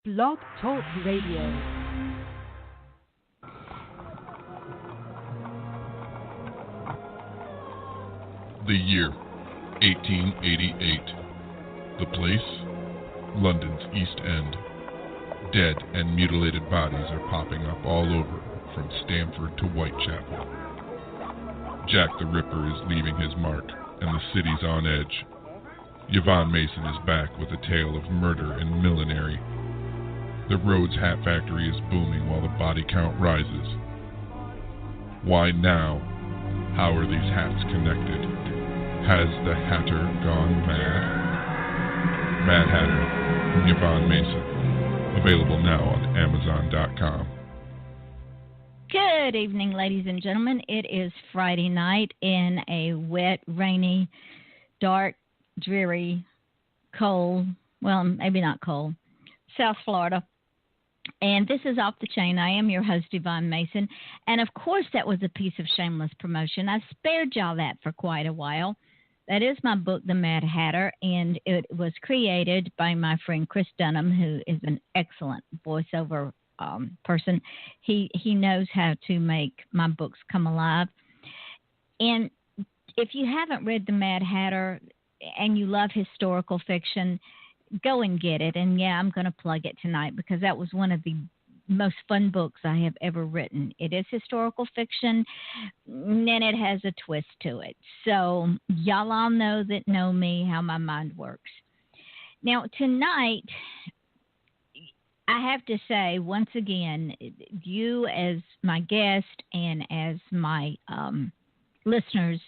Blog Talk Radio. The year, 1888. The place, London's East End. Dead and mutilated bodies are popping up all over, from Stamford to Whitechapel. Jack the Ripper is leaving his mark, and the city's on edge. Yvonne Mason is back with a tale of murder and millinery. The Rhodes Hat Factory is booming while the body count rises. Why now? How are these hats connected? Has the Hatter gone mad? Mad Hatter, from Yvonne Mason. Available now on Amazon.com. Good evening, ladies and gentlemen. It is Friday night in a wet, rainy, dark, dreary, cold, well, maybe not cold, South Florida. And this is Off the Chain. I am your host, Yvonne Mason. And, of course, that was a piece of shameless promotion. I spared y'all that for quite a while. That is my book, The Mad Hatter, and it was created by my friend Chris Dunham, who is an excellent voiceover person. He knows how to make my books come alive. And if you haven't read The Mad Hatter and you love historical fiction, go and get it. And, yeah, I'm going to plug it tonight because that was one of the most fun books I have ever written. It is historical fiction, and it has a twist to it. So y'all all know me, how my mind works. Now, tonight, I have to say, once again, you as my guest and as my listeners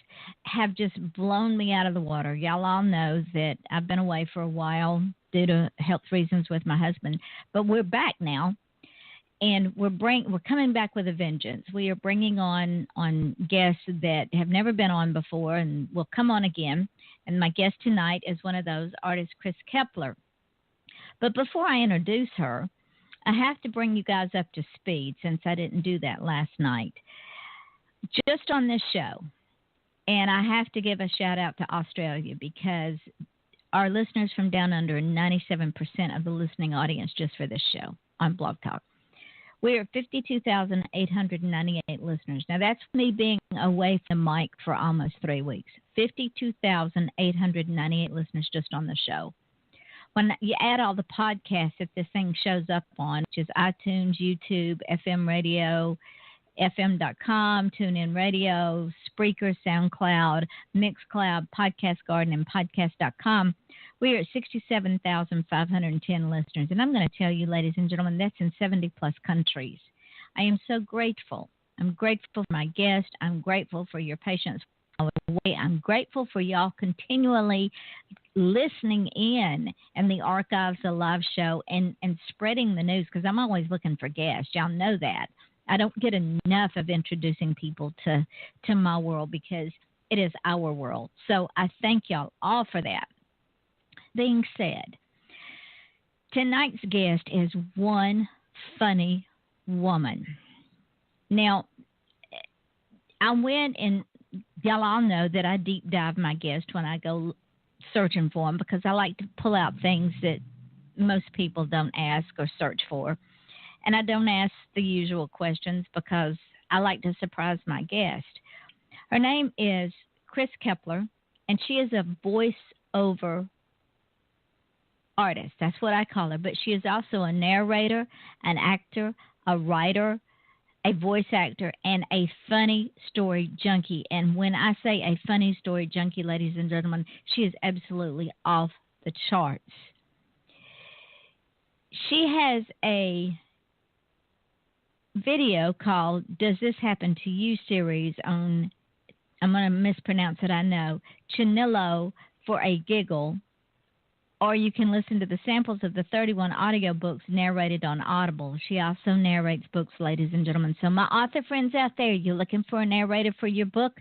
have just blown me out of the water. Y'all all know that I've been away for a while due to health reasons with my husband, but we're back now, and we're coming back with a vengeance. We are bringing on guests that have never been on before and will come on again. And my guest tonight is one of those artists, Kris Keppeler. But before I introduce her, I have to bring you guys up to speed since I didn't do that last night. Just on this show, and I have to give a shout out to Australia because our listeners from down under, 97% of the listening audience just for this show on Blog Talk. We are 52,898 listeners. Now, that's me being away from the mic for almost 3 weeks. 52,898 listeners just on the show. When you add all the podcasts that this thing shows up on, which is iTunes, YouTube, FM radio, FM.com, TuneIn Radio, Spreaker, SoundCloud, Mixcloud, Podcast Garden, and Podcast.com, we are at 67,510 listeners. And I'm going to tell you, ladies and gentlemen, that's in 70-plus countries. I am so grateful. I'm grateful for my guest. I'm grateful for your patience. I'm grateful for y'all continually listening in the archives, the live show, and spreading the news, because I'm always looking for guests. Y'all know that. I don't get enough of introducing people to my world because it is our world. So I thank y'all all for that. Being said, tonight's guest is one funny woman. Now, I went and y'all all know that I deep dive my guests when I go searching for them because I like to pull out things that most people don't ask or search for. And I don't ask the usual questions because I like to surprise my guest. Her name is Kris Keppeler, and she is a voice-over artist. That's what I call her. But she is also a narrator, an actor, a writer, a voice actor, and a funny story junkie. And when I say a funny story junkie, ladies and gentlemen, she is absolutely off the charts. She has a video called Does This Happen to You series on, I'm going to mispronounce it, I know, Chinillo for a Giggle, or you can listen to the samples of the 31 audiobooks narrated on Audible. She also narrates books, ladies and gentlemen. So my author friends out there, you're looking for a narrator for your book,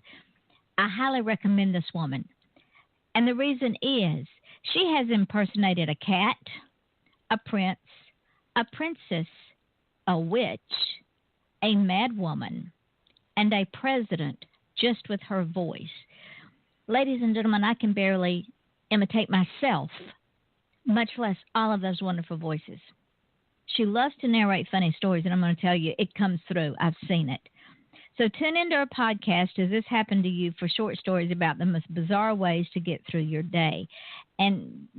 I highly recommend this woman. And the reason is she has impersonated a cat, a prince, a princess, a witch, a madwoman, and a president just with her voice. Ladies and gentlemen, I can barely imitate myself, much less all of those wonderful voices. She loves to narrate funny stories, and I'm going to tell you, it comes through. I've seen it. So tune into our podcast, Does This Happen to You, for short stories about the most bizarre ways to get through your day. And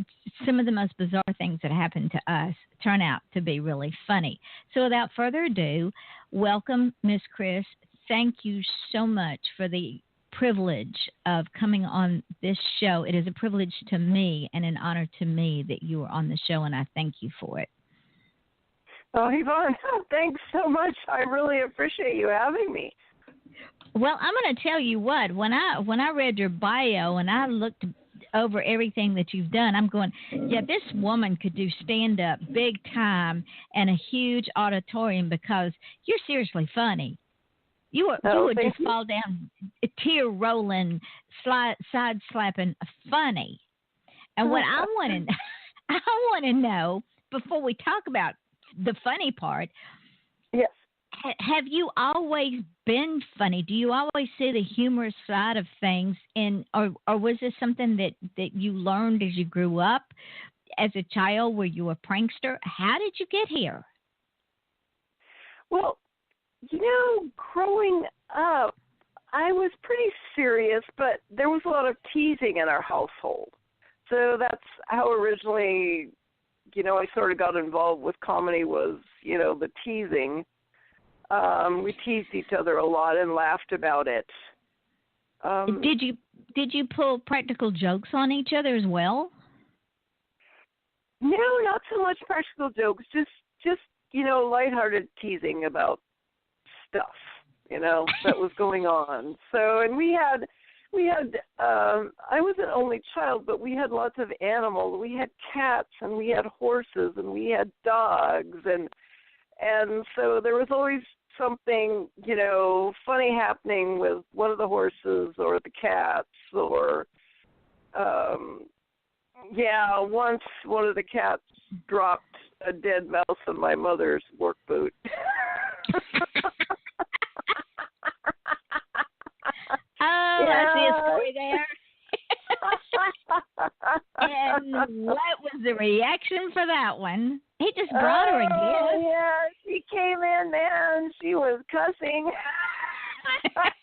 some of the most bizarre things that happen to us turn out to be really funny. So without further ado, welcome, Miss Kris. Thank you so much for the privilege of coming on this show. It is a privilege to me and an honor to me that you are on the show, and I thank you for it. Oh, Yvonne, thanks so much. I really appreciate you having me. Well, I'm going to tell you what, when I read your bio and I looked over everything that you've done, I'm going, yeah, this woman could do stand-up big time and a huge auditorium because you're seriously funny. You would just fall down, tear-rolling, side-slapping funny. And what I want to know, before we talk about the funny part, yes. Have you always been funny? Do you always see the humorous side of things, or was this something that you learned as you grew up? As a child, were you a prankster? How did you get here? Well, growing up, I was pretty serious, but there was a lot of teasing in our household. So that's how originally, I sort of got involved with comedy was, the teasing. We teased each other a lot and laughed about it. Did you pull practical jokes on each other as well? No, not so much practical jokes. Just lighthearted teasing about stuff, that was going on. So, and we had. I was an only child, but we had lots of animals. We had cats, and we had horses, and we had dogs, and so there was always something, funny happening with one of the horses or the cats or, once one of the cats dropped a dead mouse in my mother's work boot. Oh, I see a story there. And what was the reaction for that one? He just brought her a gift. Yeah, she came in there and she was cussing. That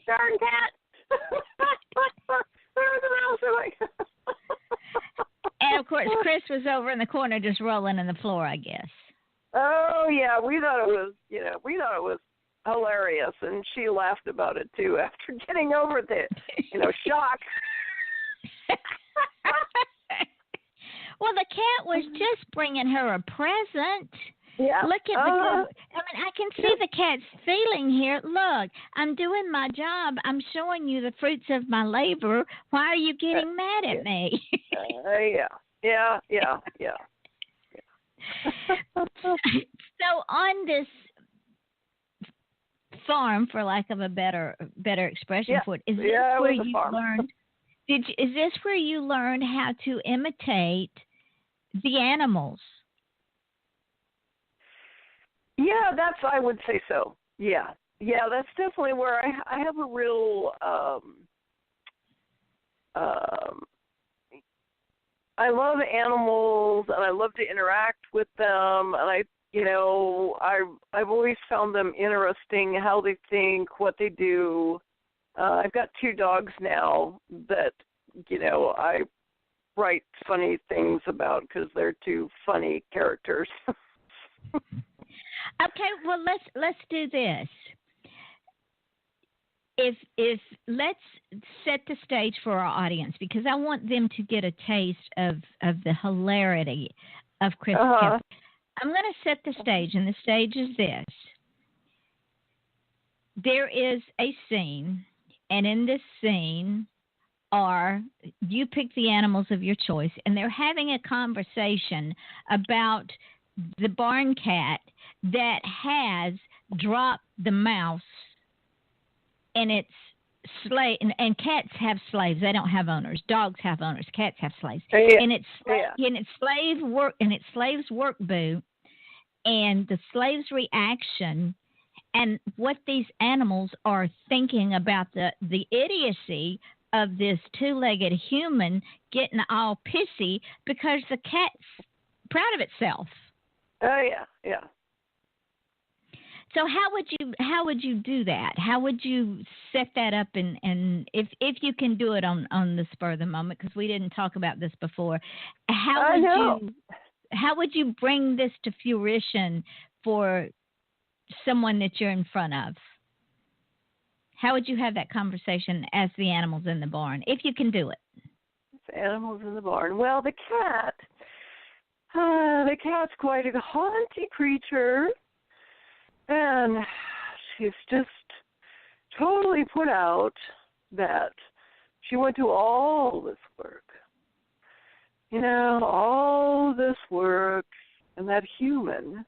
darn cat. Where was the mouse? And of course, Kris was over in the corner just rolling on the floor, I guess. Oh yeah, we thought it was hilarious, and she laughed about it too after getting over the, shock. Well, the cat was just bringing her a present. Yeah. Look at I can see the cat's feeling here. Look, I'm doing my job. I'm showing you the fruits of my labor. Why are you getting mad at me? Yeah. So on this farm, for lack of a better expression for it, is this where you learned? Is this where you learned how to imitate the animals? Yeah, I would say so. Yeah, that's definitely where I have a real. I love animals, and I love to interact with them, and I've always found them interesting, how they think, what they do. I've got 2 dogs now that, I write funny things about because they're 2 funny characters. Okay, well let's do this. If let's set the stage for our audience, because I want them to get a taste of the hilarity of Kris Keppeler. I'm going to set the stage, and the stage is this. There is a scene, and in this scene you pick the animals of your choice, and they're having a conversation about the barn cat that has dropped the mouse in its slave. And cats have slaves; they don't have owners. Dogs have owners. Cats have slaves. Yeah. And its slave's work boot, and the slave's reaction, and what these animals are thinking about the idiocy of this 2-legged human getting all pissy because the cat's proud of itself. Oh yeah. So how would you do that? How would you set that up and if you can do it on the spur of the moment, because we didn't talk about this before, how would you bring this to fruition for someone that you're in front of? How would you have that conversation as the animals in the barn, if you can do it? The animals in the barn. Well, the cat's quite a haunty creature. And she's just totally put out that she went to all this work. All this work, and that human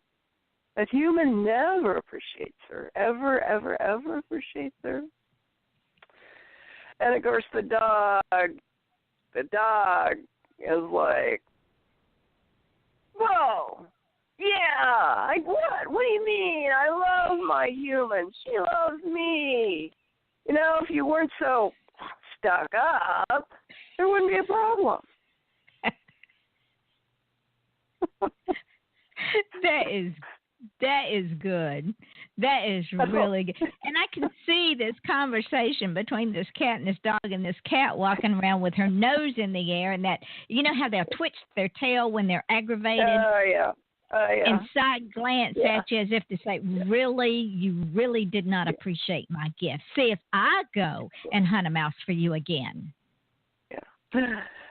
never appreciates her, ever appreciates her. And of course the dog is like, whoa. Yeah, what? What do you mean? I love my human. She loves me. If you weren't so stuck up, there wouldn't be a problem. That is good. That is really good. And I can see this conversation between this cat and this dog, and this cat walking around with her nose in the air, and that, how they'll twitch their tail when they're aggravated. Oh, yeah. And side glance at you as if to say, really, you really did not appreciate my gift. See if I go and hunt a mouse for you again. Yeah.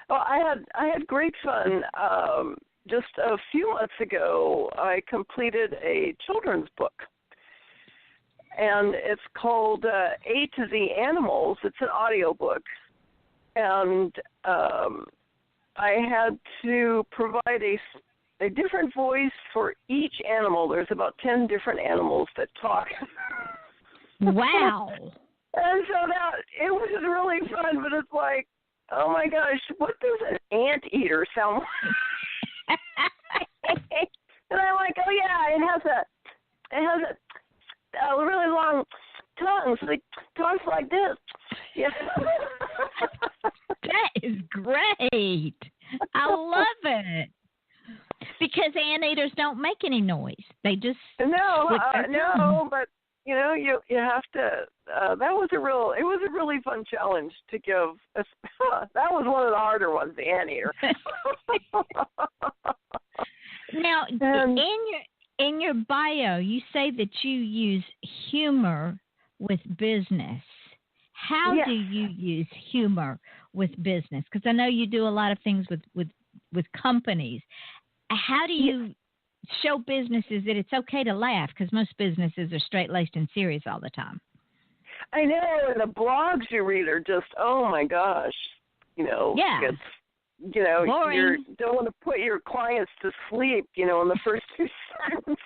Well, I had great fun. Just a few months ago, I completed a children's book. And it's called A to Z Animals. It's an audio book. And I had to provide a different voice for each animal. There's about 10 different animals that talk. Wow. And so it was really fun, but it's like, oh my gosh, what does an anteater sound like? And I'm like, oh yeah, it has a really long tongue, so it talks like this. Yeah. That is great. I love it. Because anteaters don't make any noise. They just no, but you have to. That was a really fun challenge to give. That was one of the harder ones, the anteater. Now, in your bio, you say that you use humor with business. How do you use humor with business? Because I know you do a lot of things with companies. How do you show businesses that it's okay to laugh? Because most businesses are straight-laced and serious all the time. I know, and the blogs you read are just, oh my gosh, it's, boring. You don't want to put your clients to sleep, in the first two sentences.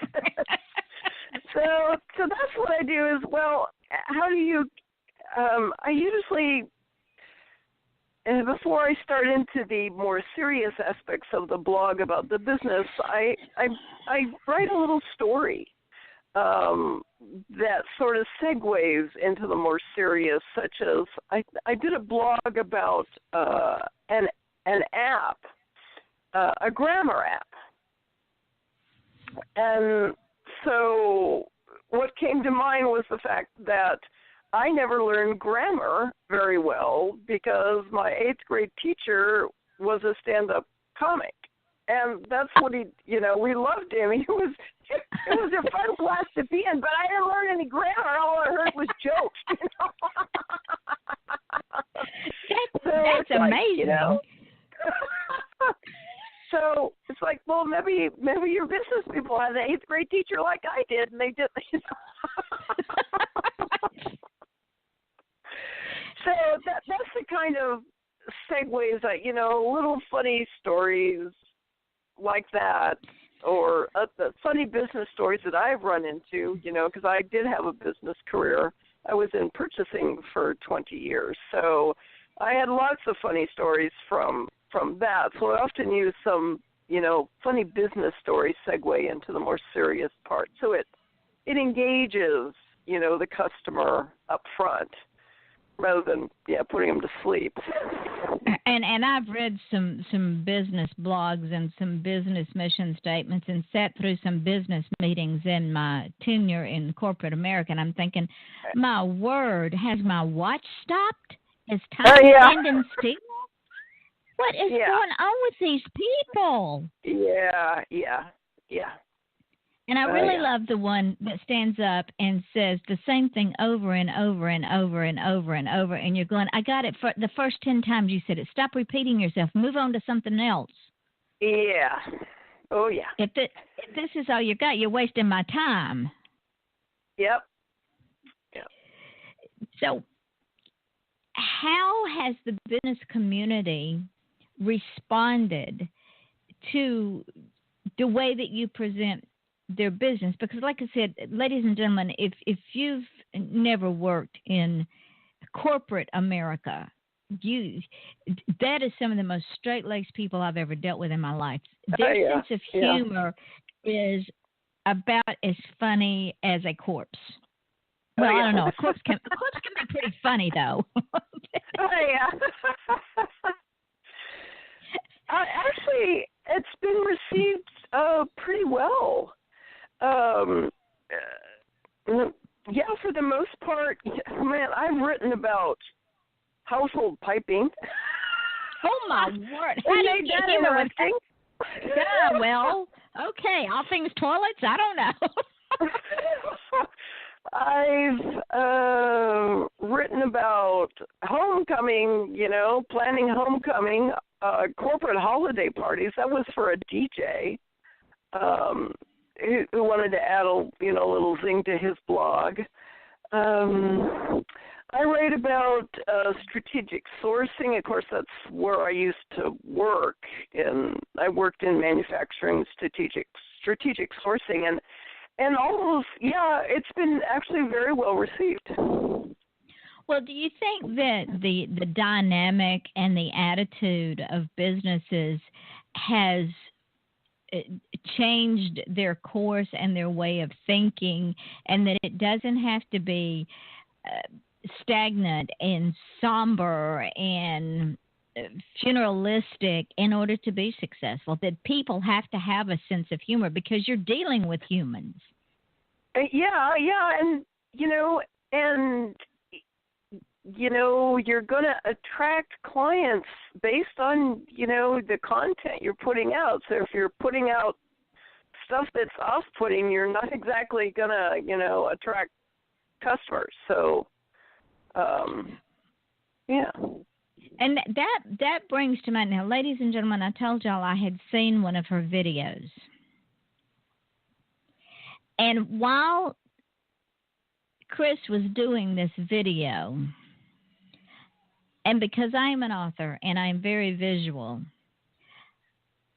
So that's what I do is, well, how do you, I usually, before I start into the more serious aspects of the blog about the business, I write a little story that sort of segues into the more serious, such as I did a blog about an app, a grammar app. And so what came to mind was the fact that I never learned grammar very well because my 8th grade teacher was a stand-up comic. And that's what we loved him. It was a fun class to be in, but I didn't learn any grammar. All I heard was jokes. That's amazing. So it's like, well, maybe your business people had an 8th grade teacher like I did, and they did. So that's the kind of segues that, little funny stories like that, or the funny business stories that I've run into, because I did have a business career. I was in purchasing for 20 years, so I had lots of funny stories from that. So I often use some, funny business stories segue into the more serious part. So it engages, the customer up front, rather than putting them to sleep. And I've read some business blogs and some business mission statements and sat through some business meetings in my tenure in corporate America, and I'm thinking, my word, has my watch stopped? Is time standing still? What is going on with these people? Yeah. And I really love the one that stands up and says the same thing over and over and over and over and over. And you're going, I got it for the first 10 times you said it. Stop repeating yourself. Move on to something else. Yeah. Oh, yeah. If this is all you got, you're wasting my time. Yep. So how has the business community responded to the way that you present their business? Because like I said, ladies and gentlemen, if you've never worked in corporate America, that is some of the most straight-laced people I've ever dealt with in my life. Their sense of humor is about as funny as a corpse. Well, I don't know. A corpse can be pretty funny, though. Actually, it's been received pretty well. For the most part, man, I've written about household piping. Oh, my word. How do you get interesting? Yeah, well, okay. All things toilets? I don't know. I've written about homecoming, planning homecoming, corporate holiday parties. That was for a DJ who wanted to add a little zing to his blog. I write about strategic sourcing. Of course, that's where I used to work. I worked in manufacturing, strategic sourcing, and all of it's been actually very well received. Well, do you think that the dynamic and the attitude of businesses has changed their course and their way of thinking, and that it doesn't have to be stagnant and somber and funeralistic in order to be successful, that people have to have a sense of humor because you're dealing with humans? You're going to attract clients based on, the content you're putting out. So if you're putting out stuff that's off-putting, you're not exactly going to, attract customers. So, And that brings to mind, now, ladies and gentlemen, I told y'all I had seen one of her videos. And while Kris was doing this video, and because I am an author and I'm very visual,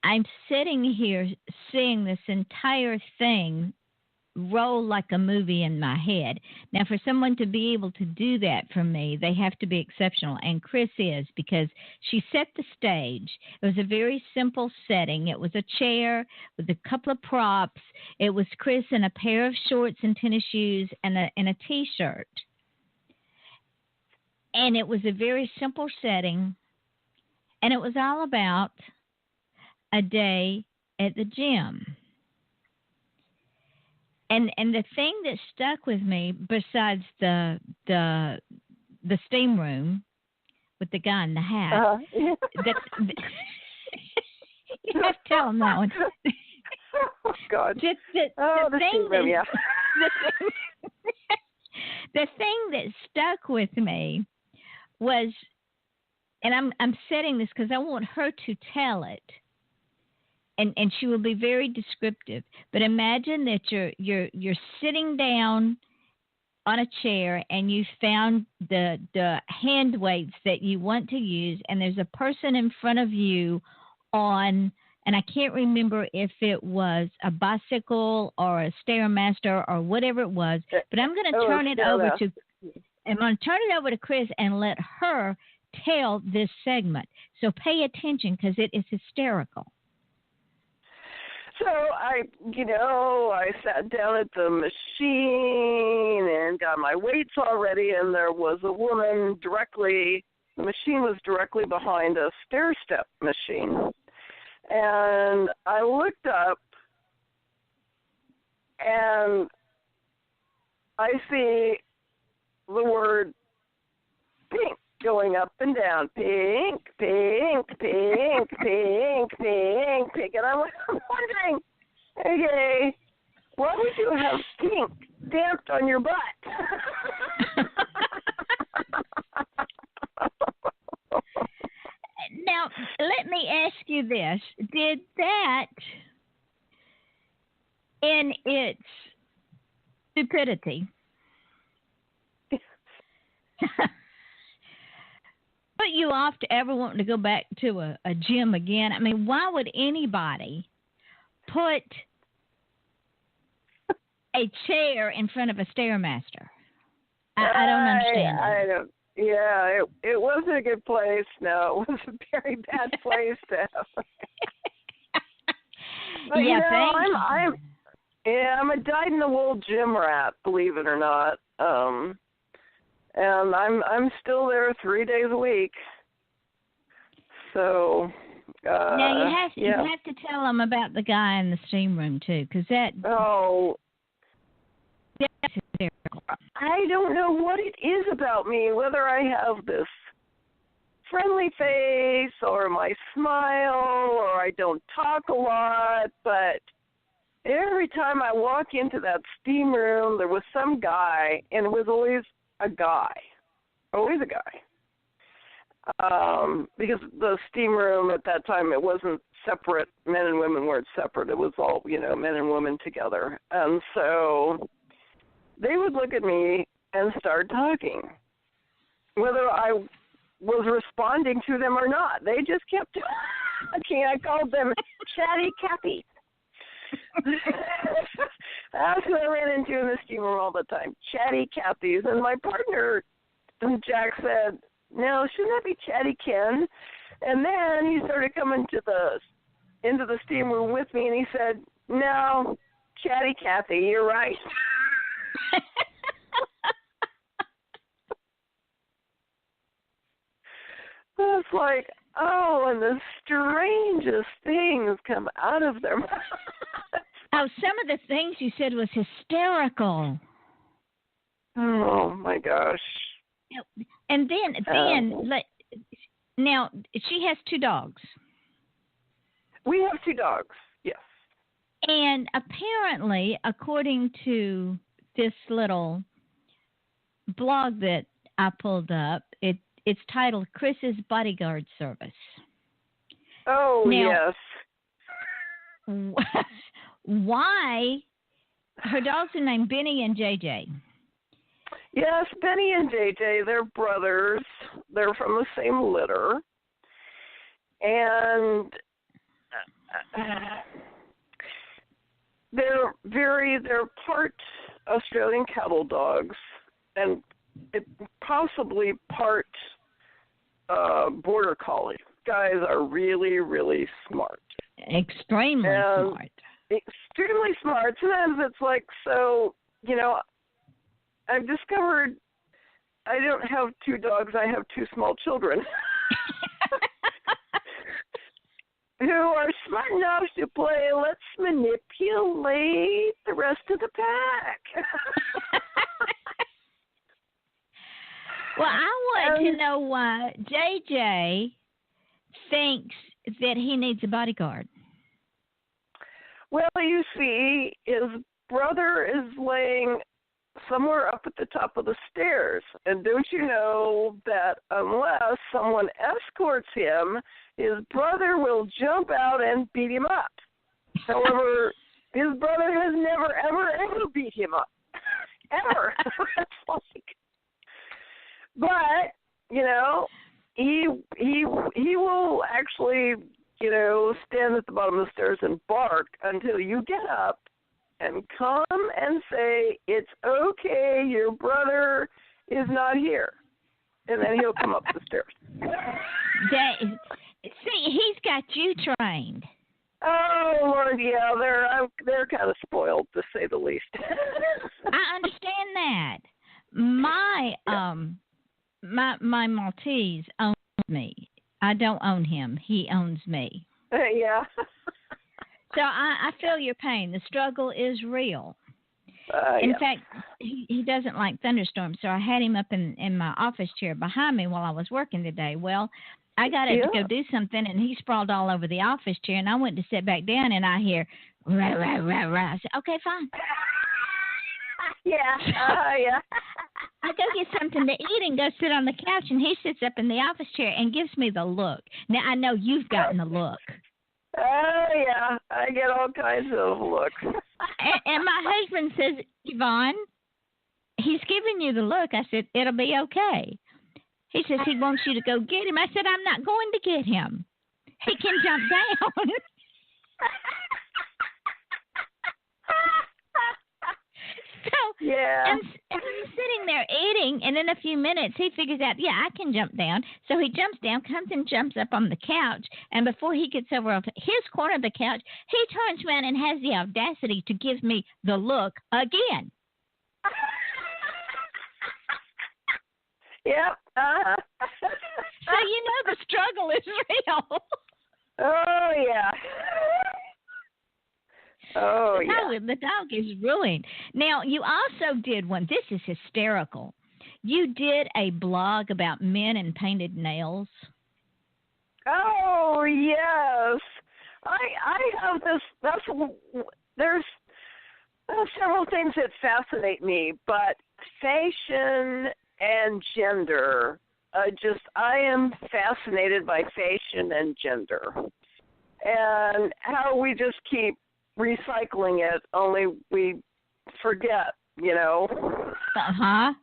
I'm sitting here seeing this entire thing roll like a movie in my head. Now, for someone to be able to do that for me, they have to be exceptional. And Kris is, because she set the stage. It was a very simple setting. It was a chair with a couple of props. It was Kris in a pair of shorts and tennis shoes and a T-shirt. And it was a very simple setting. And it was all about a day at the gym. And the thing that stuck with me, besides the steam room with the guy in the hat, you have to tell him that one. Oh, God. The steam room, yeah. The thing that stuck with me was, and I'm setting this because I want her to tell it. And she will be very descriptive. But imagine that you're sitting down on a chair and you found the hand weights that you want to use, and there's a person in front of you on, and I can't remember if it was a bicycle or a Stairmaster or whatever it was, but I'm going to turn it over to Kris and let her tell this segment. So pay attention because it is hysterical. So I sat down at the machine and got my weights already, and there was a woman the machine was directly behind a stair-step machine. And I looked up, and I see the word pink going up and down. Pink, pink, pink, pink, pink, pink. And I'm wondering, okay, why would you have pink stamped on your butt? Now, let me ask you this. Did that, in its stupidity, put you off to ever wanting to go back to a gym again? I mean, why would anybody put a chair in front of a Stairmaster? I don't understand that. I don't. Yeah, it wasn't a good place. No, it was a very bad place to have. But, yeah, I'm a dyed-in-the-wool gym rat, believe it or not. And I'm still there 3 days a week. So. Now you have to tell them about the guy in the steam room too, because that. Oh. That's hysterical. I don't know what it is about me, whether I have this friendly face or my smile or I don't talk a lot, but every time I walk into that steam room, there was some guy, and it was always a guy. Always a guy. Because the steam room at that time, it wasn't separate. Men and women weren't separate. It was all, men and women together. And so they would look at me and start talking, whether I was responding to them or not. They just kept talking. I called them Chatty Cathy. That's what I ran into in the steam room all the time, Chatty Cathys. And my partner, Jack, said, no, shouldn't that be Chatty Ken? And then he started coming into the steam room with me, and he said, no, Chatty Cathy, you're right. It's like, and the strangest things come out of their mouths. Oh, some of the things you said was hysterical. Oh my gosh! And now she has 2 dogs. We have 2 dogs. Yes. And apparently, according to this little blog that I pulled up, it's titled Kris's Bodyguard Service. Oh, now, yes. Why? Her dogs are named Benny and JJ. Yes, Benny and JJ, they're brothers. They're from the same litter. And they're part Australian cattle dogs and possibly part border collie. Guys are really, really smart. Extremely smart. Extremely smart. Sometimes it's like, I've discovered I don't have 2 dogs, I have 2 small children. Who are smart enough to play, let's manipulate the rest of the pack. Well, I want to know why JJ thinks that he needs a bodyguard. Well, you see, his brother is laying somewhere up at the top of the stairs. And don't you know that unless someone escorts him, his brother will jump out and beat him up. However, his brother has never, ever, ever beat him up. Ever. But, he will actually, stand at the bottom of the stairs and bark until you get up and come and say, it's okay, your brother is not here. And then he'll come up the stairs. See, he's got you trained. Oh Lord, yeah, they're kind of spoiled, to say the least. I understand that. My my Maltese owns me. I don't own him. He owns me. Yeah. So I feel your pain. The struggle is real. In fact, he doesn't like thunderstorms, so I had him up in my office chair behind me while I was working today. Well, I got up to go do something, and he sprawled all over the office chair, and I went to sit back down, and I hear, rah, rah, rah, rah. I said, okay, fine. Yeah, yeah. I go get something to eat and go sit on the couch, and he sits up in the office chair and gives me the look. Now, I know you've gotten the look. Oh, yeah, I get all kinds of looks. And my husband says, Yvonne, he's giving you the look. I said, it'll be okay. He says he wants you to go get him. I said, I'm not going to get him. He can jump down. So, yeah. and I'm sitting there eating, and in a few minutes he figures out, yeah, I can jump down. So he jumps down, comes and jumps up on the couch, and before he gets over off his corner of the couch, he turns around and has the audacity to give me the look again. Yep. So you know the struggle is real. Oh, yeah. Oh, yeah. The dog is ruined. Now, you also did one. This is hysterical. You did a blog about men and painted nails. Oh, yes. I have this. There's several things that fascinate me, but fashion and gender. I am fascinated by fashion and gender, and how we just keep recycling it, only we forget, you know. Uh-huh.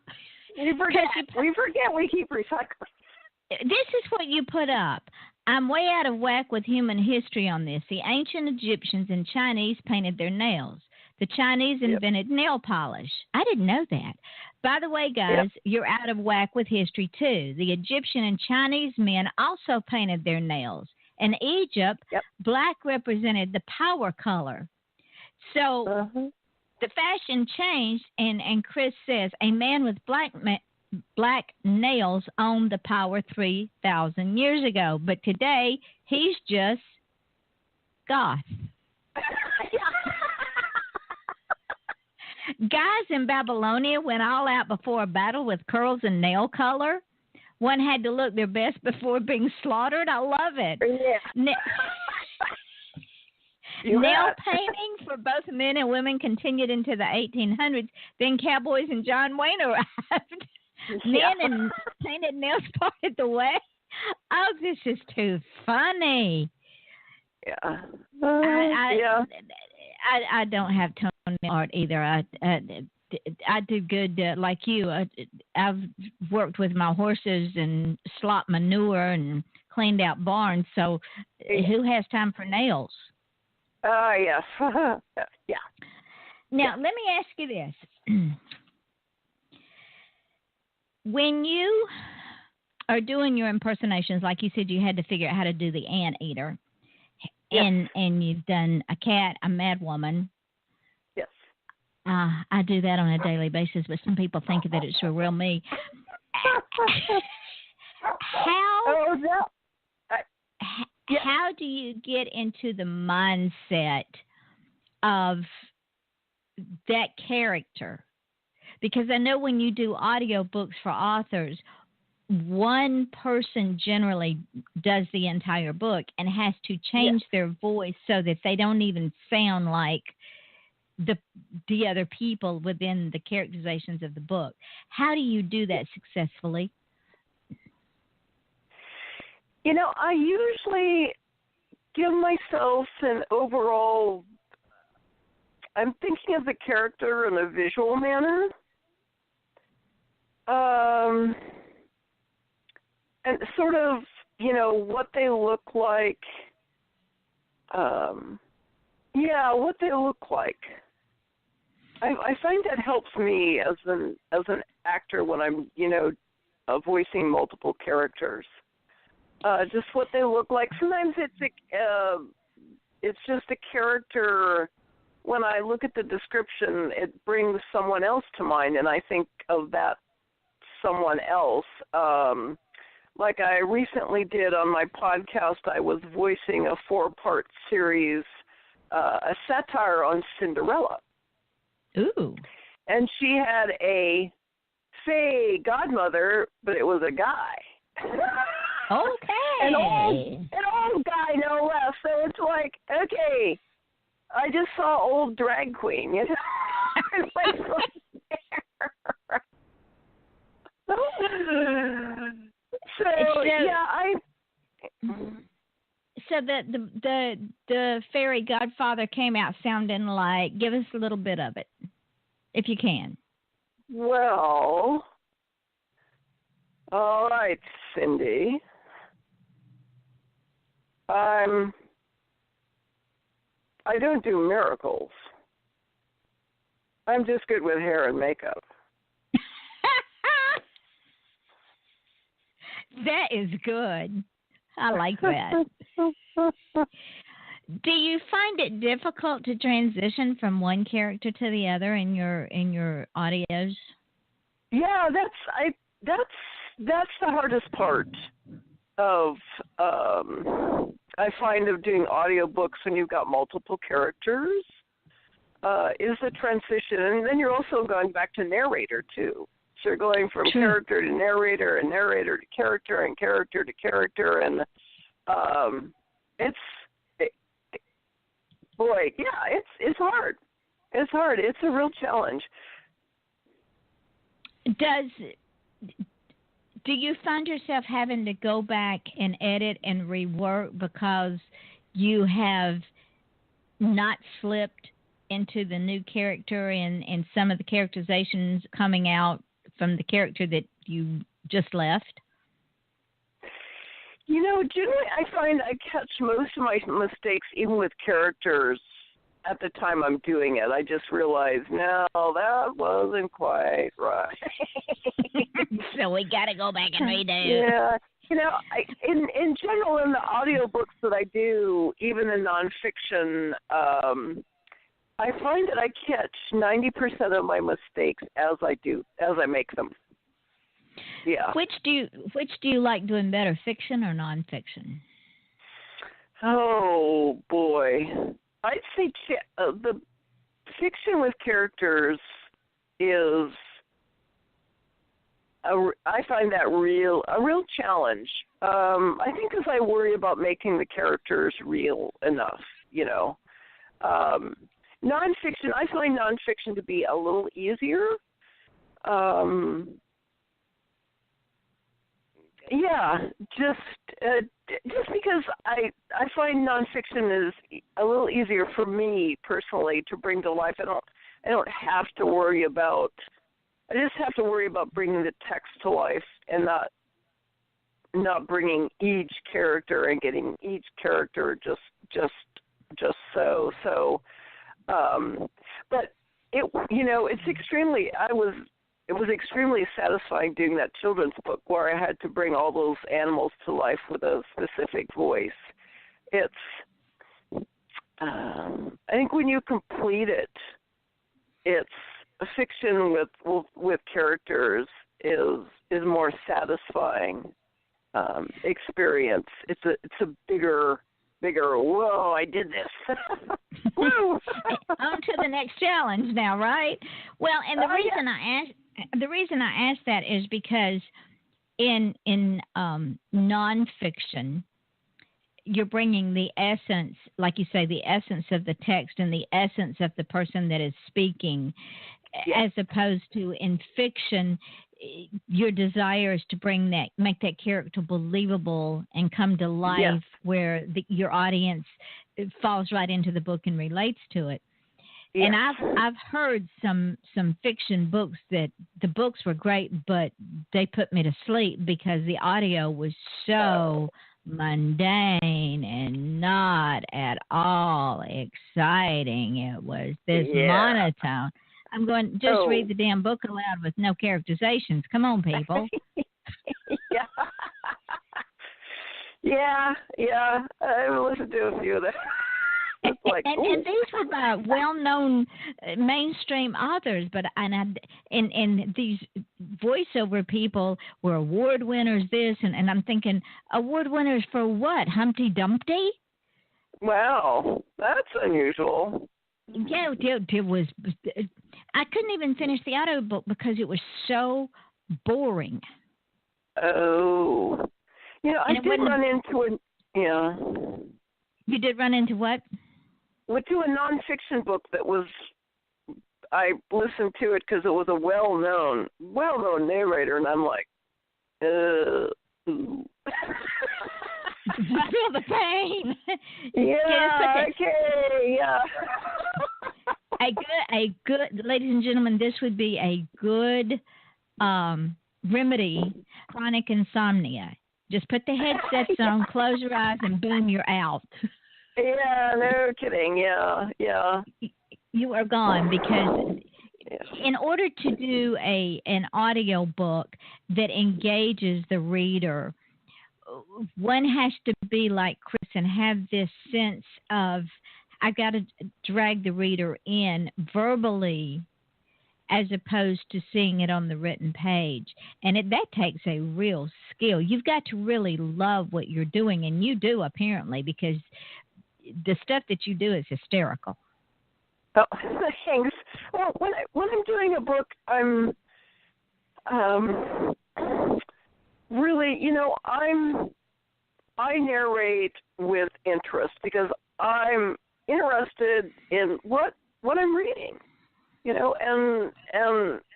We forget we keep recycling. This is what you put up. I'm way out of whack with human history on this. The ancient Egyptians and Chinese painted their nails. The Chinese invented nail polish. I didn't know that. By the way, guys, you're out of whack with history, too. The Egyptian and Chinese men also painted their nails. In Egypt, black represented the power color. So the fashion changed, and Kris says a man with black nails owned the power 3,000 years ago. But today, he's just goth. Guys in Babylonia went all out before a battle with curls and nail color. One had to look their best before being slaughtered. I love it. Yeah. Nail painting for both men and women continued into the 1800s. Then cowboys and John Wayne arrived. Men and painted nails parted the way. Oh, this is too funny. Yeah. I don't have toenail art either. I do good like you. I've worked with my horses and slopped manure and cleaned out barns. So who has time for nails? Oh, yes. Yeah. Now, let me ask you this. When you are doing your impersonations, like you said, you had to figure out how to do the anteater. And you've done a cat, a mad woman. Yes. I do that on a daily basis, but some people think that it's a real me. How do you get into the mindset of that character? Because I know when you do audiobooks for authors, one person generally does the entire book and has to change their voice so that they don't even sound like the other people within the characterizations of the book. How do you do that successfully? You know, I usually give myself an overall, I'm thinking of the character in a visual manner. And sort of, you know, what they look like. What they look like. I find that helps me as an actor when I'm, you know, voicing multiple characters. Just what they look like. Sometimes it's it's just a character. When I look at the description, it brings someone else to mind, and I think of that someone else. Like I recently did on my podcast, I was voicing a 4-part series, a satire on Cinderella. Ooh. And she had a fey godmother, but it was a guy. Okay. An old guy, no less. So it's like, okay, I just saw old drag queen, you know? It's like, So the fairy godfather came out sounding like, give us a little bit of it, if you can. Well, all right, Cindy. I don't do miracles. I'm just good with hair and makeup. That is good. I like that. Do you find it difficult to transition from one character to the other in your audios? Yeah, that's the hardest part of I find of doing audiobooks when you've got multiple characters is the transition, and then you're also going back to narrator too. So you're going from character to narrator and narrator to character and character to character, and it's hard. It's hard. It's a real challenge. Do you find yourself having to go back and edit and rework because you have not slipped into the new character and some of the characterizations coming out from the character that you just left? You know, generally I find I catch most of my mistakes even with characters at the time I'm doing it. I just realize, no, that wasn't quite right. So we got to go back and redo. Yeah. You know, in general, in the audiobooks that I do, even in nonfiction, I find that I catch 90% of my mistakes as I make them. Yeah. Which do you like doing better, fiction or nonfiction? Oh boy, I'd say the fiction with characters is I find that a real challenge. I think because I worry about making the characters real enough, you know. Nonfiction, I find nonfiction to be a little easier. Yeah, just because I find nonfiction is a little easier for me personally to bring to life. I don't have to worry about. I just have to worry about bringing the text to life and not bringing each character and getting each character just so. But it's extremely. It was extremely satisfying doing that children's book where I had to bring all those animals to life with a specific voice. It's, I think when you complete it, it's a fiction with characters is more satisfying experience. It's a bigger. Whoa! I did this. Woo! On to the next challenge now, right? Well, and the reason I asked that is because in nonfiction, you're bringing the essence, like you say, the essence of the text and the essence of the person that is speaking, as opposed to in fiction, your desire is to make that character believable and come to life where your audience falls right into the book and relates to it. Yeah. And I've heard some fiction books that the books were great, but they put me to sleep because the audio was so mundane and not at all exciting. It was this monotone. I'm going, just read the damn book aloud with no characterizations. Come on, people. Yeah. I've listened to a few of them. It's like, and these were by well-known mainstream authors, but and these voiceover people were award winners. And I'm thinking, award winners for what? Humpty Dumpty? wow, that's unusual. Yeah, it was. I couldn't even finish the audiobook because it was so boring. Oh, I did run into it. Yeah. You did run into what? Went to a nonfiction book that was. I listened to it because it was a well-known narrator, and I'm like, ooh. I feel the pain. Yeah. Okay. Yeah. A good, ladies and gentlemen, this would be a good remedy. Chronic insomnia. Just put the headsets on, close your eyes, and boom, you're out. Yeah. No kidding. Yeah. You are gone because. In order to do an audio book that engages the reader, one has to be like Kris and have this sense of, I got to drag the reader in verbally as opposed to seeing it on the written page. And that takes a real skill. You've got to really love what you're doing, and you do apparently, because the stuff that you do is hysterical. Oh, thanks. Well, when I'm doing a book, I'm really, I narrate with interest because I'm interested in what I'm reading, and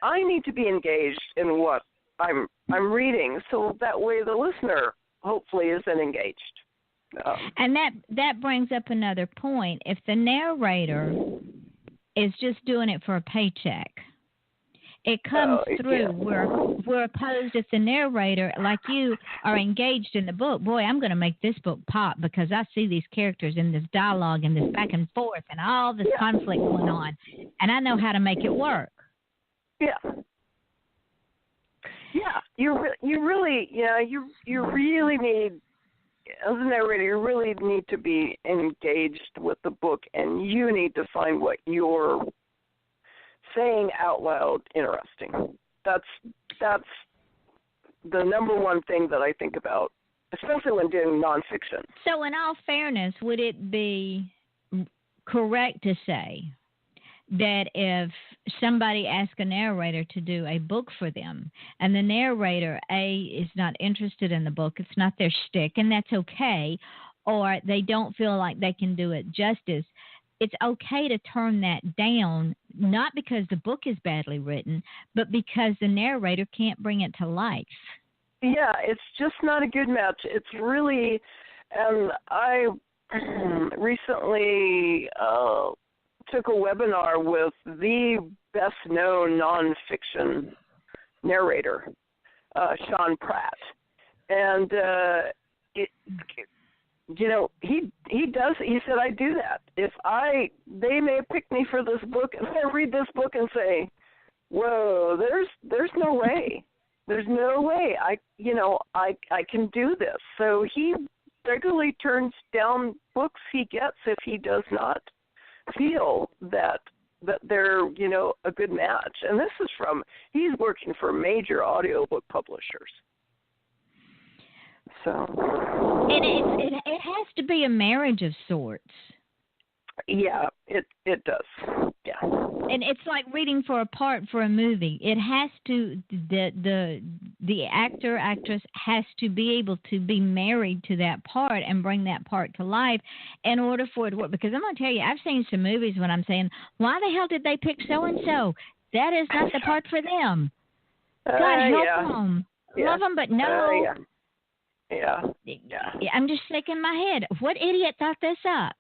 I need to be engaged in what I'm reading, so that way the listener hopefully is then engaged. And that brings up another point. If the narrator is just doing it for a paycheck, it comes through. Yeah. We're opposed if the narrator, like you, are engaged in the book. Boy, I'm going to make this book pop because I see these characters and this dialogue and this back and forth and all this conflict going on, and I know how to make it work. Yeah. Yeah. You really need, as a narrator, you really need to be engaged with the book, and you need to find what you're saying out loud interesting. That's the number one thing that I think about, especially when doing nonfiction. So in all fairness, would it be correct to say that if somebody asks a narrator to do a book for them and the narrator, A, is not interested in the book, it's not their shtick, and that's okay, or they don't feel like they can do it justice, it's okay to turn that down, not because the book is badly written, but because the narrator can't bring it to life? Yeah, it's just not a good match. It's really, and I recently took a webinar with the best-known nonfiction narrator, Sean Pratt, and he does. He said, I do that. They may pick me for this book, and I read this book and say, whoa, there's no way. There's no way I can do this. So he regularly turns down books he gets if he does not feel that they're, a good match. And this is he's working for major audiobook publishers. So. And it has to be a marriage of sorts. Yeah, it does. Yeah. And it's like reading for a part for a movie. It has to, the actor, actress has to be able to be married to that part and bring that part to life in order for it to work. Because I'm going to tell you, I've seen some movies when I'm saying, why the hell did they pick so-and-so? That is not the part for them. God help them. Yeah. Love them, but no. Yeah. I'm just shaking my head. What idiot thought this up?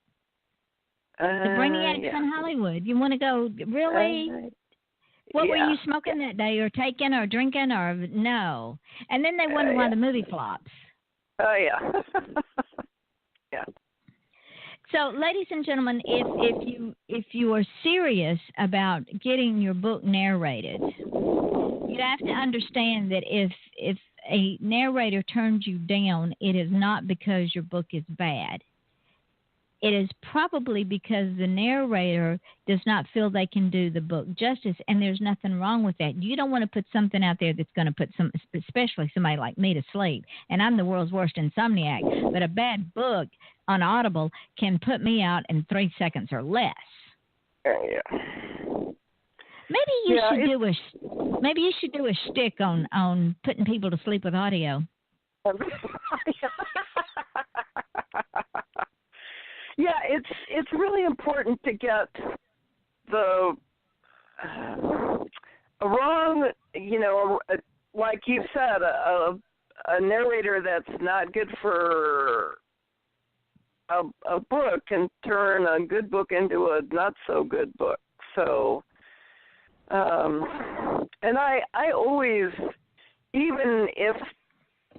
The brainiacs in Hollywood. You want to go, really? What were you smoking that day, or taking, or drinking, or no? And then they wonder why the movie flops. Oh, yeah. Yeah. So, ladies and gentlemen, if you are serious about getting your book narrated, you have to understand that if a narrator turns you down, it is not because your book is bad. it is probably because the narrator does not feel they can do the book justice, and there's nothing wrong with that. You don't want to put something out there that's going to put especially somebody like me, to sleep. And I'm the world's worst insomniac, but a bad book on Audible can put me out in 3 seconds or less. Yeah. Maybe you should do a shtick on putting people to sleep with audio. Yeah, it's really important to get the wrong, like you said, a narrator that's not good for a book can turn a good book into a not so good book. So, and I always, even if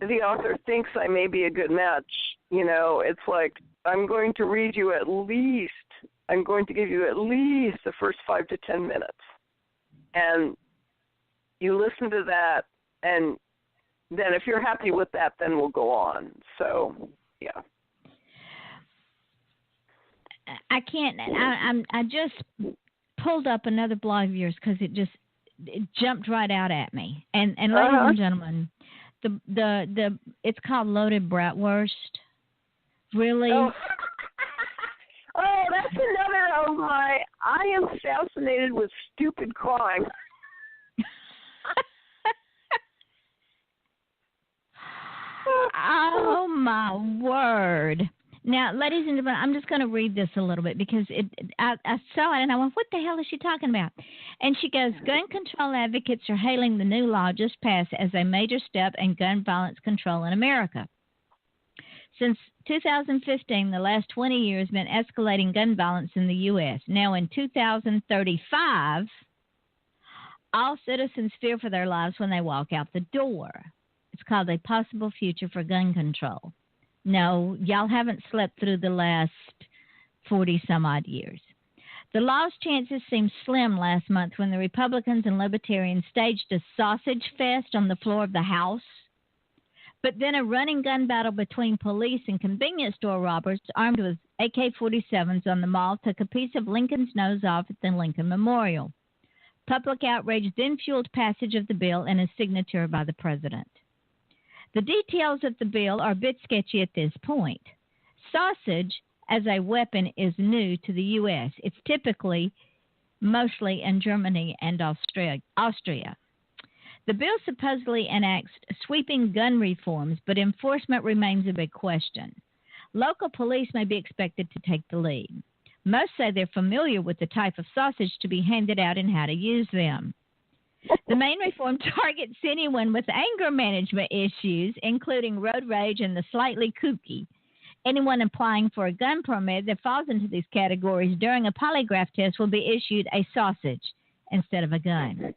the author thinks I may be a good match, it's like, I'm going to give you at least the first 5 to 10 minutes. And you listen to that, and then if you're happy with that, then we'll go on. So, yeah. I can't, I just pulled up another blog of yours because it jumped right out at me. And ladies and gentlemen, the it's called Loaded Bratwurst. Really? Oh, that's another of my. I am fascinated with stupid crime. Oh my word! Now, ladies and gentlemen, I'm just going to read this a little bit because I saw it and I went, "What the hell is she talking about?" And she goes, "Gun control advocates are hailing the new law just passed as a major step in gun violence control in America. Since 2015, the last 20 years, been escalating gun violence in the U.S. Now, in 2035, all citizens fear for their lives when they walk out the door. It's called A Possible Future for Gun Control. No, y'all haven't slept through the last 40-some-odd years. The law's chances seemed slim last month when the Republicans and Libertarians staged a sausage fest on the floor of the House. But then a running gun battle between police and convenience store robbers armed with AK-47s on the mall took a piece of Lincoln's nose off at the Lincoln Memorial. Public outrage then fueled passage of the bill and a signature by the president. The details of the bill are a bit sketchy at this point. Sausage as a weapon is new to the U.S. It's typically mostly in Germany and Austria. The bill supposedly enacts sweeping gun reforms, but enforcement remains a big question. Local police may be expected to take the lead. Most say they're familiar with the type of sausage to be handed out and how to use them. The main reform targets anyone with anger management issues, including road rage and the slightly kooky. Anyone applying for a gun permit that falls into these categories during a polygraph test will be issued a sausage instead of a gun.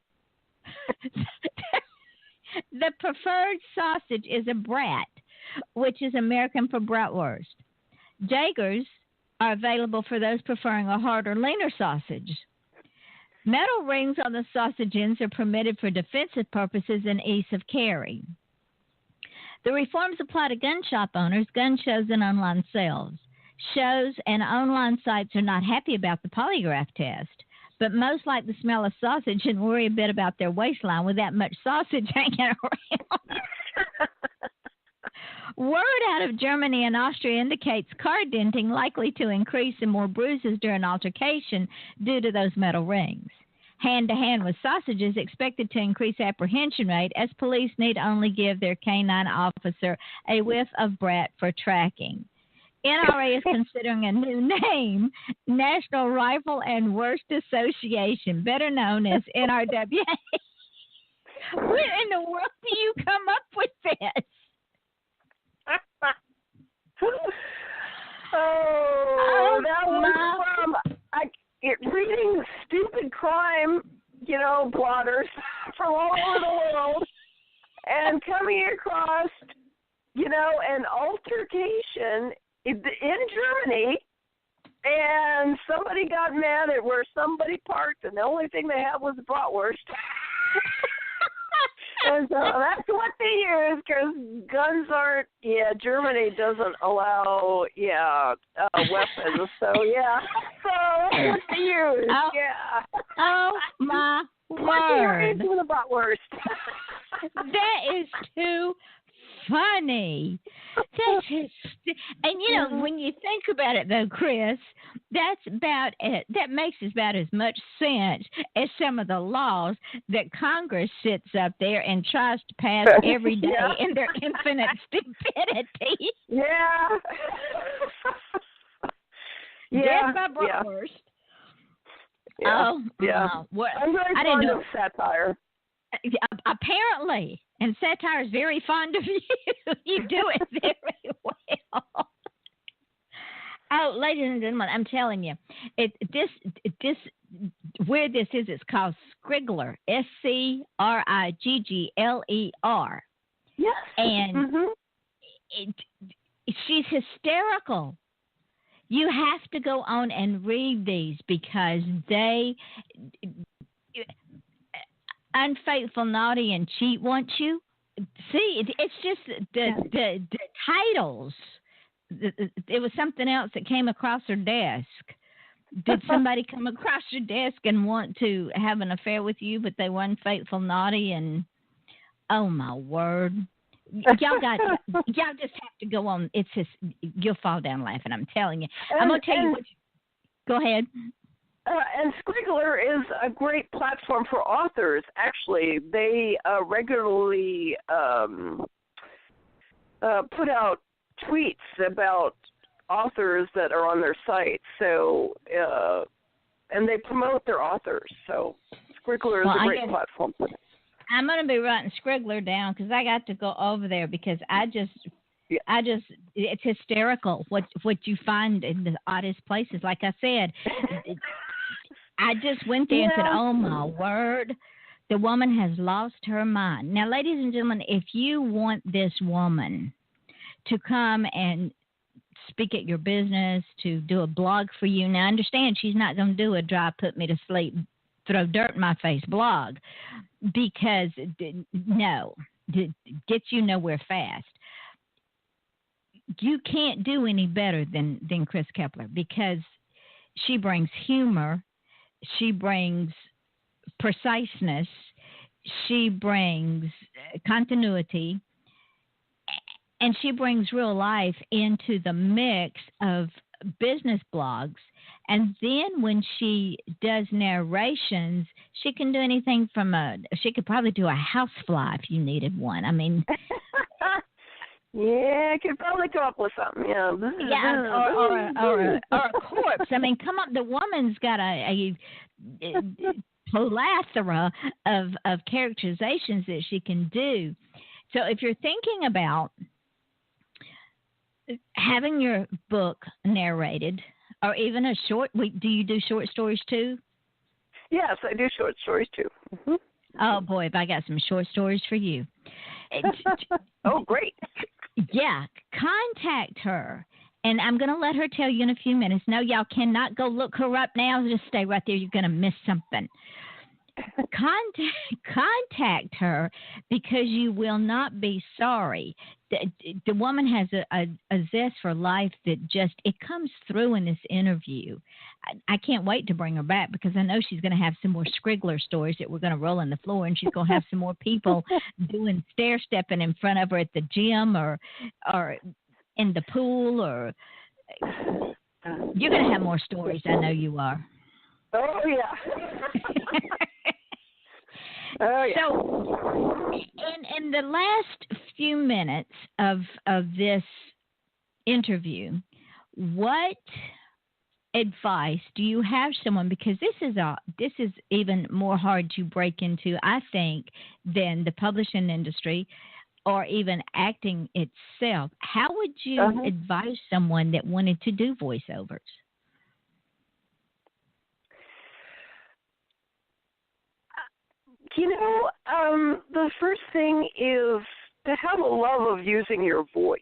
The preferred sausage is a brat, which is American for bratwurst. Jaegers are available for those preferring a harder, leaner sausage. Metal rings on the sausage ends are permitted for defensive purposes and ease of carry. The reforms apply to gun shop owners, gun shows, and online sales. Shows and online sites are not happy about the polygraph test, but most like the smell of sausage and worry a bit about their waistline with that much sausage hanging around. Word out of Germany and Austria indicates car denting likely to increase and more bruises during altercation due to those metal rings. Hand-to-hand with sausage is expected to increase apprehension rate as police need only give their canine officer a whiff of brat for tracking. NRA is considering a new name, National Rifle and Worst Association, better known as NRWA. Where in the world do you come up with this? That was from reading stupid crime, blotters from all over the world and coming across, an altercation in Germany, and somebody got mad at where somebody parked, and the only thing they had was bratwurst. And so that's what they use because guns aren't. Yeah, Germany doesn't allow. Weapons. So so that's what they use. Oh, yeah. Oh my word! Into the bratwurst. That is too funny. That's just, and when you think about it, though, Kris, that's about it. That makes about as much sense as some of the laws that Congress sits up there and tries to pass every day in their infinite stupidity. Yeah. Death by bratwurst. Yeah. Oh, yeah. What? I'm very fond of satire. Apparently, and satire is very fond of you. You do it very well. Oh, ladies and gentlemen, I'm telling you, where this is, it's called Scriggler, Scriggler. Yes. And she's hysterical. You have to go on and read these because they unfaithful, naughty, and cheat want you. See, it's just the titles. It was something else that came across her desk. Did somebody come across your desk and want to have an affair with you, but they were unfaithful, naughty, and oh my word. Y'all just have to go on. It's just, you'll fall down laughing. I'm telling you. I'm gonna tell you what. Go ahead. And Scriggler is a great platform for authors. Actually, they regularly put out tweets about authors that are on their site. So, and they promote their authors. So, Scriggler is a great platform for them. I'm going to be writing Scriggler down because I got to go over there because it's hysterical what you find in the oddest places. Like I said, I just went there and said, oh my word, the woman has lost her mind. Now, ladies and gentlemen, if you want this woman to come and speak at your business, to do a blog for you, now understand she's not going to do a dry put me to sleep, throw dirt in my face blog because gets you nowhere fast. You can't do any better than Kris Keppeler because she brings humor, she brings preciseness, she brings continuity, and she brings real life into the mix of business blogs. And then when she does narrations, she can do anything from she could probably do a housefly if you needed one. I mean, yeah, I could probably come up with something. Yeah, or a corpse. I mean, come up. The woman's got a plethora of characterizations that she can do. So if you're thinking about having your book narrated, or even a short, do you do short stories too? Yes, I do short stories too. Mm-hmm. Oh boy, have I got some short stories for you. Oh, great. Yeah, contact her. And I'm going to let her tell you in a few minutes. No, y'all cannot go look her up now. Just stay right there. You're going to miss something. Contact her because you will not be sorry. The woman has a zest for life that just, it comes through in this interview. I can't wait to bring her back because I know she's going to have some more Scriggler stories that we're going to roll on the floor, and she's going to have some more people doing stair stepping in front of her at the gym or in the pool, or you're going to have more stories. I know you are. Oh yeah. Oh, yeah. So, in the last few minutes of this interview, what advice do you have someone? Because this is even more hard to break into, I think, than the publishing industry or even acting itself. How would you advise someone that wanted to do voiceovers? The first thing is to have a love of using your voice.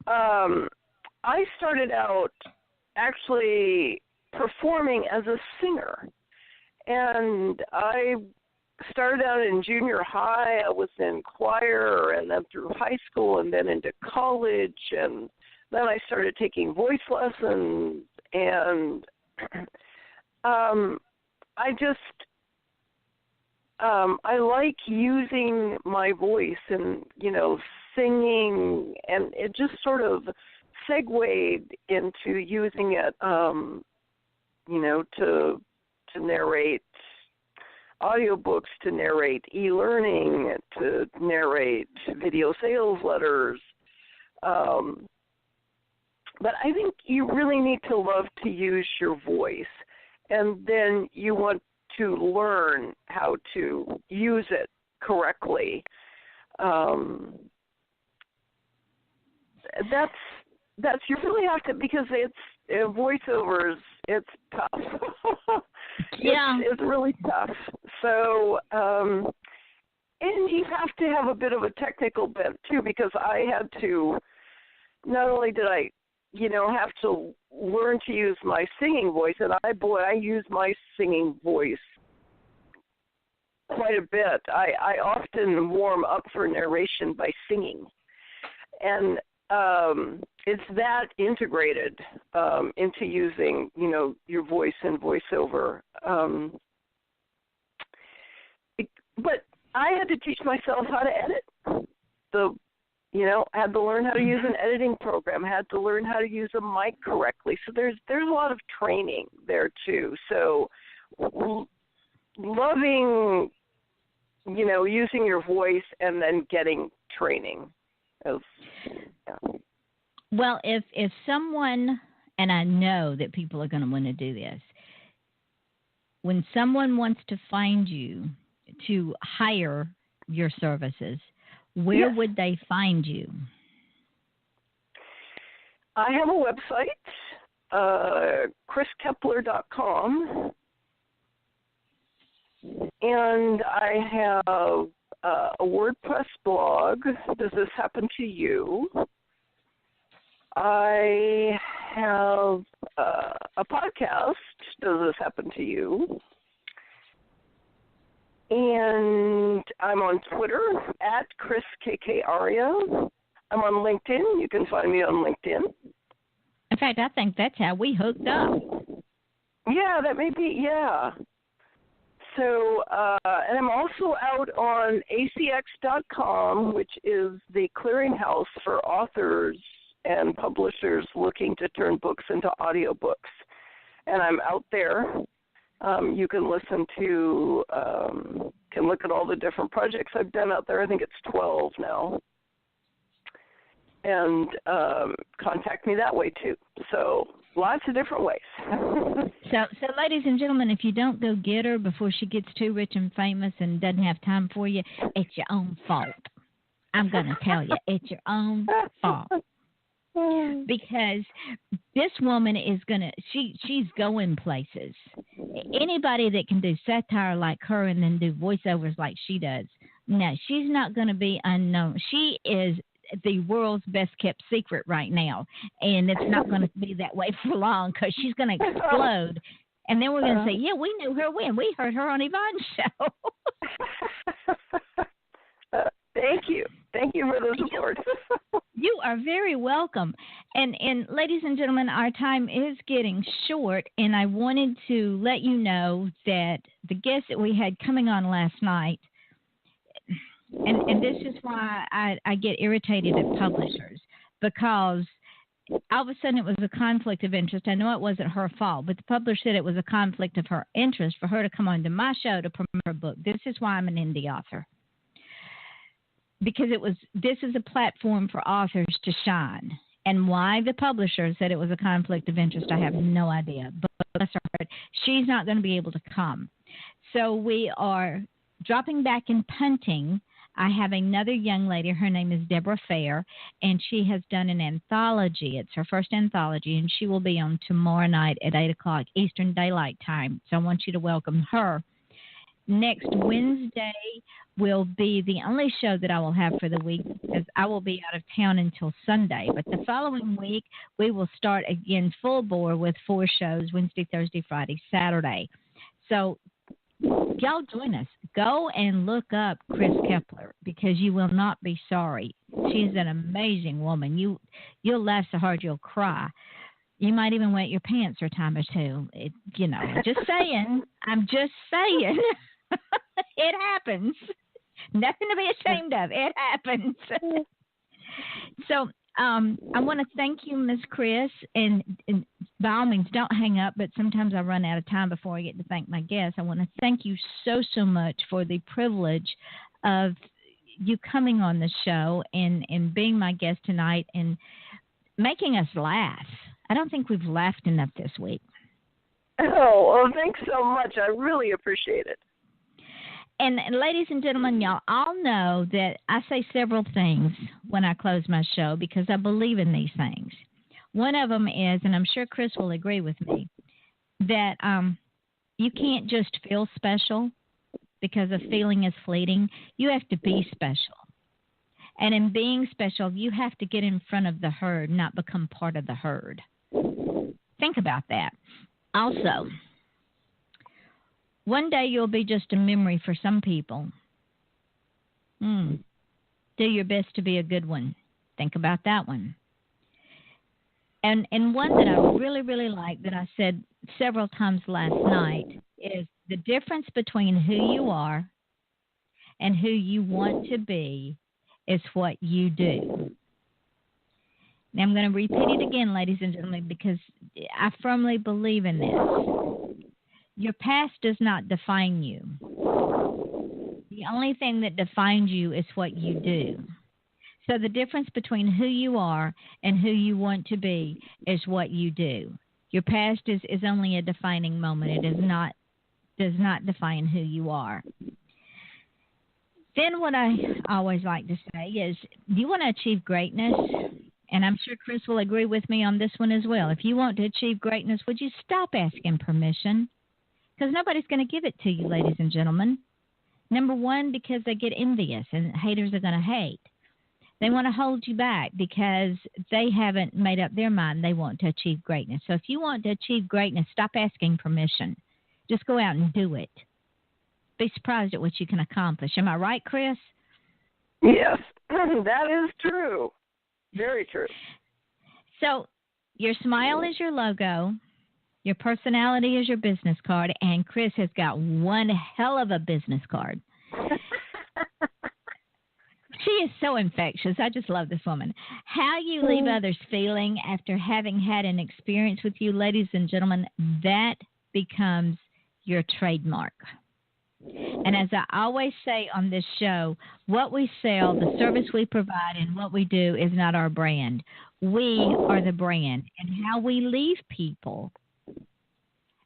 I started out actually performing as a singer, and I started out in junior high. I was in choir, and then through high school, and then into college, and then I started taking voice lessons, and I like using my voice and, singing, and it just sort of segued into using it, to narrate audiobooks, to narrate e-learning, to narrate video sales letters. But I think you really need to love to use your voice, and then you want to learn how to use it correctly. That's you really have to, because it's voiceovers. It's tough. Yeah, it's really tough. So, and you have to have a bit of a technical bent too, because I had to. Not only did I, have to learn to use my singing voice, and I use my singing voice quite a bit. I often warm up for narration by singing, and it's that integrated into using, your voice and voiceover. But I had to teach myself how to edit. I had to learn how to use an editing program, had to learn how to use a mic correctly. So there's a lot of training there too. So loving, using your voice and then getting training. Well, if someone, and I know that people are going to want to do this, when someone wants to find you to hire your services, where would they find you? I have a website, kriskeppeler.com, and I have a WordPress blog, Does This Happen to You? I have a podcast, Does This Happen to You? And I'm on Twitter at Kris KK I'm on LinkedIn. You can find me on LinkedIn. In fact, I think that's how we hooked up. Yeah, that may be, yeah. So, and I'm also out on acx.com, which is the clearinghouse for authors and publishers looking to turn books into audiobooks. And I'm out there. You can listen to, can look at all the different projects I've done out there. I think it's 12 now. And contact me that way too. So lots of different ways. So, ladies and gentlemen, if you don't go get her before she gets too rich and famous and doesn't have time for you, it's your own fault. I'm going to tell you, it's your own fault. Because this woman is she's going places. Anybody that can do satire like her and then do voiceovers like she does, no, she's not going to be unknown. She is the world's best kept secret right now, and it's not going to be that way for long, because she's going to explode, and then we're going to say, yeah, we knew her when we heard her on Yvonne's show. Thank you for the support. You are very welcome. And ladies and gentlemen, our time is getting short, and I wanted to let you know that the guest that we had coming on last night, and this is why I get irritated at publishers, because all of a sudden it was a conflict of interest. I know it wasn't her fault, but the publisher said it was a conflict of her interest for her to come onto my show to promote her book. This is why I'm an indie author. Because this is a platform for authors to shine. And why the publisher said it was a conflict of interest, I have no idea. But bless her heart, she's not going to be able to come. So we are dropping back in punting. I have another young lady. Her name is Deborah Fair, and she has done an anthology. It's her first anthology, and she will be on tomorrow night at 8 o'clock Eastern Daylight Time. So I want you to welcome her. Next Wednesday will be the only show that I will have for the week, because I will be out of town until Sunday. But the following week, we will start again full bore with 4 shows, Wednesday, Thursday, Friday, Saturday. So Y'all join us. Go and look up Kris Keppeler because you will not be sorry. She's an amazing woman. You'll laugh so hard you'll cry. You might even wet your pants or a time or two. Just saying. I'm just saying. It happens. Nothing to be ashamed of. It happens. So I want to thank you, Miss Kris, and by all means, don't hang up, but sometimes I run out of time before I get to thank my guests. I want to thank you so much for the privilege of you coming on the show and being my guest tonight and making us laugh. I don't think we've laughed enough this week. Oh, well, thanks so much. I really appreciate it. And ladies and gentlemen, y'all all know that I say several things when I close my show because I believe in these things. One of them is, and I'm sure Kris will agree with me, that you can't just feel special because a feeling is fleeting. You have to be special. And in being special, you have to get in front of the herd, not become part of the herd. Think about that. Also, one day you'll be just a memory for some people. Do your best to be a good one. Think about that one. And one that I really, really like that I said several times last night is the difference between who you are and who you want to be is what you do. Now, I'm going to repeat it again, ladies and gentlemen, because I firmly believe in this. Your past does not define you. The only thing that defines you is what you do. So the difference between who you are and who you want to be is what you do. Your past is only a defining moment. It does not define who you are. Then what I always like to say is, you want to achieve greatness, and I'm sure Kris will agree with me on this one as well. If you want to achieve greatness, would you stop asking permission? Because nobody's going to give it to you, ladies and gentlemen. Number one, because they get envious, and haters are going to hate. They want to hold you back because they haven't made up their mind they want to achieve greatness. So if you want to achieve greatness, stop asking permission. Just go out and do it. Be surprised at what you can accomplish. Am I right, Kris? Yes, that is true. Very true. So your smile is your logo. Your personality is your business card. And Kris has got one hell of a business card. She is so infectious. I just love this woman. How you leave others feeling after having had an experience with you, ladies and gentlemen, that becomes your trademark. And as I always say on this show, what we sell, the service we provide, and what we do is not our brand. We are the brand. And how we leave people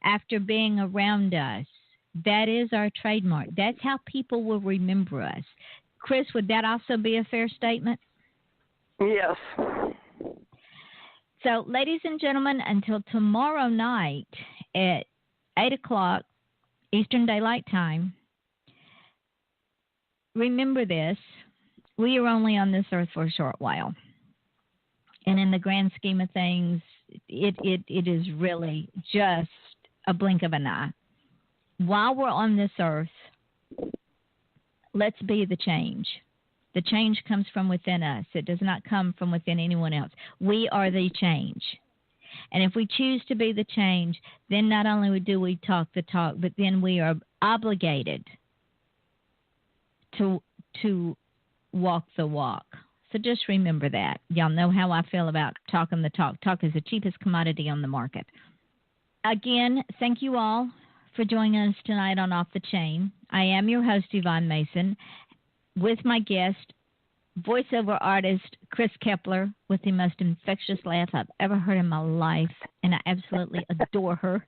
after being around us, that is our trademark. That's how people will remember us. Kris, would that also be a fair statement? Yes. So, ladies and gentlemen, until tomorrow night at 8 o'clock Eastern Daylight Time, remember this. We are only on this earth for a short while. And in the grand scheme of things, it is really just a blink of an eye. While we're on this earth, let's be the change. The change comes from within us. It does not come from within anyone else. We are the change. And if we choose to be the change, then not only do we talk the talk, but then we are obligated to walk the walk. So just remember that. Y'all know how I feel about talking the talk. Talk is the cheapest commodity on the market. Again, thank you all for joining us tonight on Off the Chain. I am your host, Yvonne Mason, with my guest, voiceover artist Kris Keppeler, with the most infectious laugh I've ever heard in my life, and I absolutely adore her.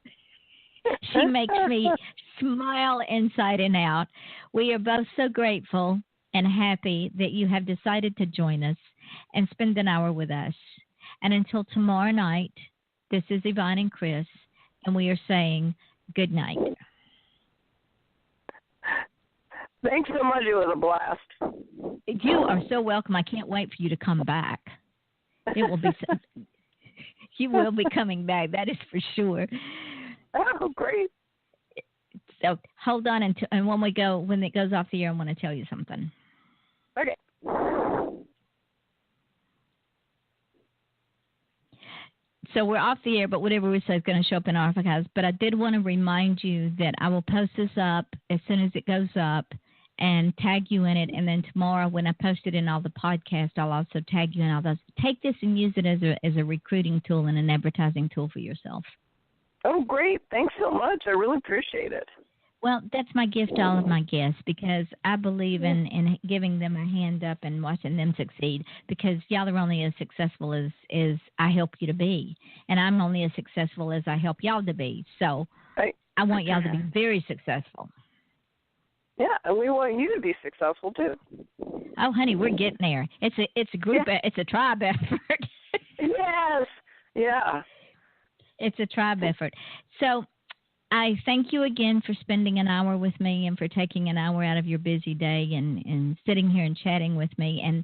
She makes me smile inside and out. We are both so grateful and happy that you have decided to join us and spend an hour with us. And until tomorrow night, this is Yvonne and Kris, and we are saying good night. Thanks so much. It was a blast. You are so welcome. I can't wait for you to come back. It will be. You will be coming back. That is for sure. Oh, great. So hold on, and when it goes off the air, I want to tell you something. Okay. So we're off the air, but whatever we say is going to show up in our archives. But I did want to remind you that I will post this up as soon as it goes up and tag you in it. And then tomorrow when I post it in all the podcasts, I'll also tag you in all those. Take this and use it as a recruiting tool and an advertising tool for yourself. Oh, great. Thanks so much. I really appreciate it. Well, that's my gift to all of my guests because I believe in giving them a hand up and watching them succeed because y'all are only as successful as I help you to be. And I'm only as successful as I help y'all to be. So I want y'all to be very successful. Yeah, and we want you to be successful too. Oh, honey, we're getting there. It's a group. Yeah. It's a tribe effort. Yes. Yeah. It's a tribe effort. So I thank you again for spending an hour with me and for taking an hour out of your busy day and sitting here and chatting with me. And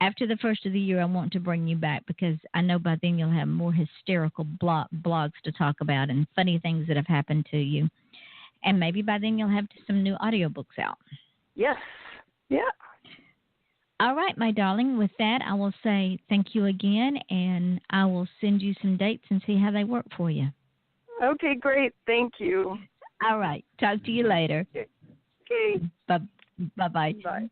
after the first of the year, I want to bring you back because I know by then you'll have more hysterical blogs to talk about and funny things that have happened to you. And maybe by then you'll have some new audiobooks out. Yes. Yeah. All right, my darling. With that, I will say thank you again, and I will send you some dates and see how they work for you. Okay, great. Thank you. All right. Talk to you later. Okay. Bye-bye. Bye.